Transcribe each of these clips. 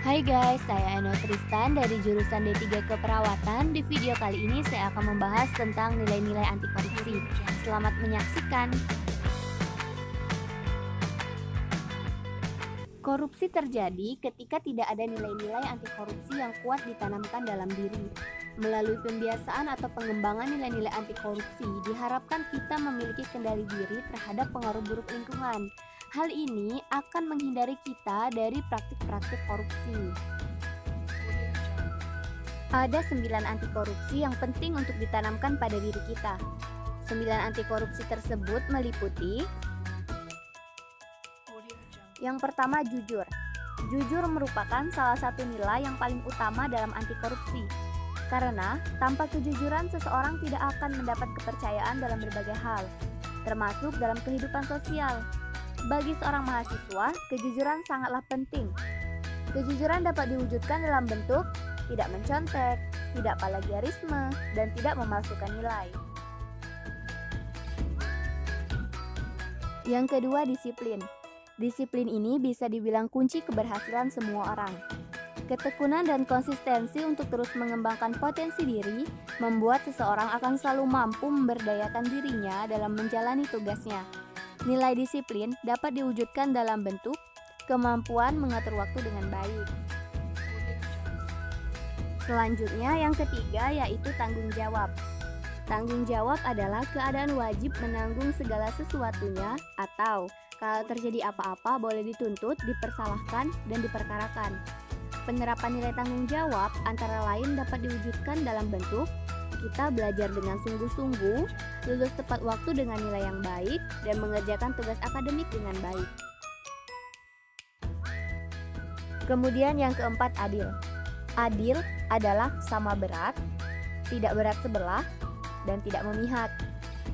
Hai guys, saya Eno Tristan dari jurusan D3 Keperawatan. Di video kali ini saya akan membahas tentang nilai-nilai anti korupsi. Selamat menyaksikan. Korupsi terjadi ketika tidak ada nilai-nilai anti korupsi yang kuat ditanamkan dalam diri. Melalui pembiasaan atau pengembangan nilai-nilai anti korupsi, diharapkan kita memiliki kendali diri terhadap pengaruh buruk lingkungan. Hal ini akan menghindari kita dari praktik-praktik korupsi. Ada 9 anti korupsi yang penting untuk ditanamkan pada diri kita. 9 anti korupsi tersebut meliputi: yang pertama, jujur. Jujur merupakan salah satu nilai yang paling utama dalam anti korupsi. Karena tanpa kejujuran seseorang tidak akan mendapat kepercayaan dalam berbagai hal, termasuk dalam kehidupan sosial. Bagi seorang mahasiswa, kejujuran sangatlah penting. Kejujuran dapat diwujudkan dalam bentuk tidak mencontek, tidak plagiarisme, dan tidak memalsukan nilai. Yang kedua, disiplin. Disiplin ini bisa dibilang kunci keberhasilan semua orang. Ketekunan dan konsistensi untuk terus mengembangkan potensi diri membuat seseorang akan selalu mampu memberdayakan dirinya dalam menjalani tugasnya. Nilai disiplin dapat diwujudkan dalam bentuk kemampuan mengatur waktu dengan baik. Selanjutnya, yang ketiga yaitu tanggung jawab. Tanggung jawab adalah keadaan wajib menanggung segala sesuatunya atau kalau terjadi apa-apa boleh dituntut, dipersalahkan, dan diperkarakan. Penerapan nilai tanggung jawab antara lain dapat diwujudkan dalam bentuk kita belajar dengan sungguh-sungguh, lulus tepat waktu dengan nilai yang baik, dan mengerjakan tugas akademik dengan baik. Kemudian yang keempat, adil. Adil adalah sama berat, tidak berat sebelah, dan tidak memihak.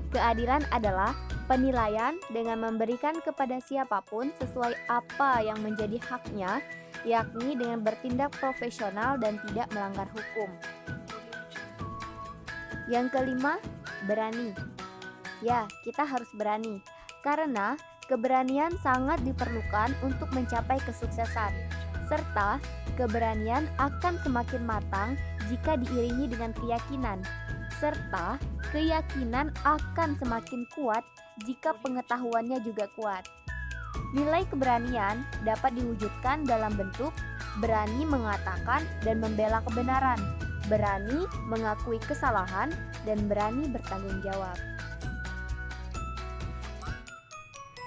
Keadilan adalah penilaian dengan memberikan kepada siapapun sesuai apa yang menjadi haknya, yakni dengan bertindak profesional dan tidak melanggar hukum. Yang kelima, berani. Ya, kita harus berani, karena keberanian sangat diperlukan untuk mencapai kesuksesan, serta keberanian akan semakin matang jika diiringi dengan keyakinan, serta keyakinan akan semakin kuat jika pengetahuannya juga kuat. Nilai keberanian dapat diwujudkan dalam bentuk berani mengatakan dan membela kebenaran, berani mengakui kesalahan, dan berani bertanggung jawab.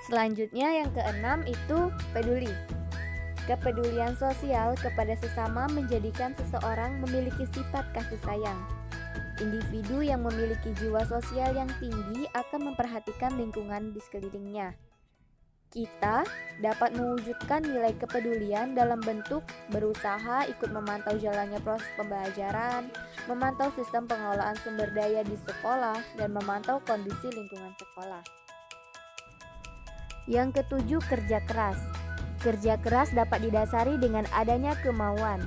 Selanjutnya yang keenam itu peduli. Kepedulian sosial kepada sesama menjadikan seseorang memiliki sifat kasih sayang. Individu yang memiliki jiwa sosial yang tinggi akan memperhatikan lingkungan di sekelilingnya. Kita dapat mewujudkan nilai kepedulian dalam bentuk berusaha ikut memantau jalannya proses pembelajaran, memantau sistem pengelolaan sumber daya di sekolah, dan memantau kondisi lingkungan sekolah. Yang ketujuh, kerja keras. Kerja keras dapat didasari dengan adanya kemauan.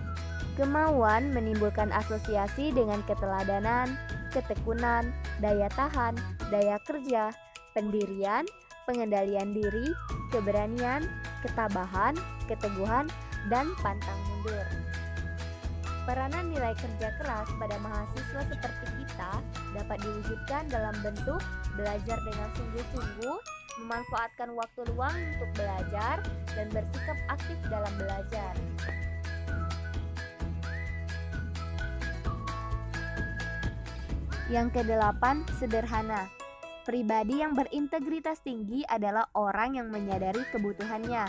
Kemauan menimbulkan asosiasi dengan keteladanan, ketekunan, daya tahan, daya kerja, pendirian, pengendalian diri, keberanian, ketabahan, keteguhan, dan pantang mundur. Peranan nilai kerja keras pada mahasiswa seperti kita dapat diwujudkan dalam bentuk belajar dengan sungguh-sungguh, memanfaatkan waktu luang untuk belajar, dan bersikap aktif dalam belajar. Yang kedelapan, sederhana. Pribadi yang berintegritas tinggi adalah orang yang menyadari kebutuhannya.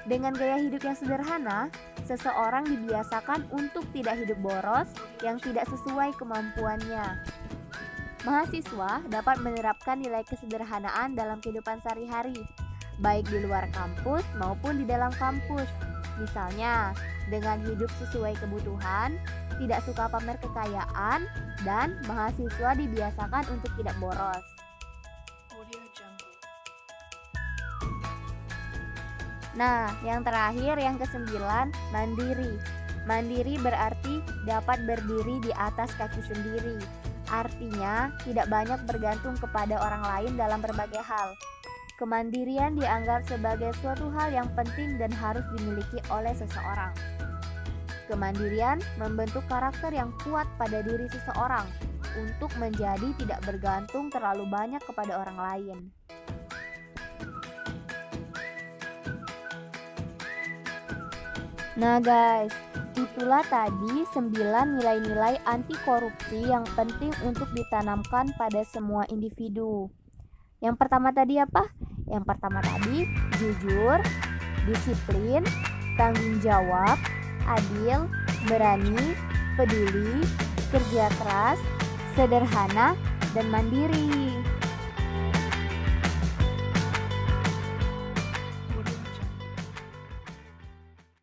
Dengan gaya hidup yang sederhana, seseorang dibiasakan untuk tidak hidup boros yang tidak sesuai kemampuannya. Mahasiswa dapat menerapkan nilai kesederhanaan dalam kehidupan sehari-hari, baik di luar kampus maupun di dalam kampus. Misalnya, dengan hidup sesuai kebutuhan, tidak suka pamer kekayaan, dan mahasiswa dibiasakan untuk tidak boros. Nah, yang terakhir, yang kesembilan, mandiri. Mandiri berarti dapat berdiri di atas kaki sendiri. Artinya, tidak banyak bergantung kepada orang lain dalam berbagai hal. Kemandirian dianggap sebagai suatu hal yang penting dan harus dimiliki oleh seseorang. Kemandirian membentuk karakter yang kuat pada diri seseorang untuk menjadi tidak bergantung terlalu banyak kepada orang lain. Nah guys, itulah tadi 9 nilai-nilai anti korupsi yang penting untuk ditanamkan pada semua individu. Yang pertama tadi apa? Yang pertama tadi jujur, disiplin, tanggung jawab, adil, berani, peduli, kerja keras, sederhana, dan mandiri.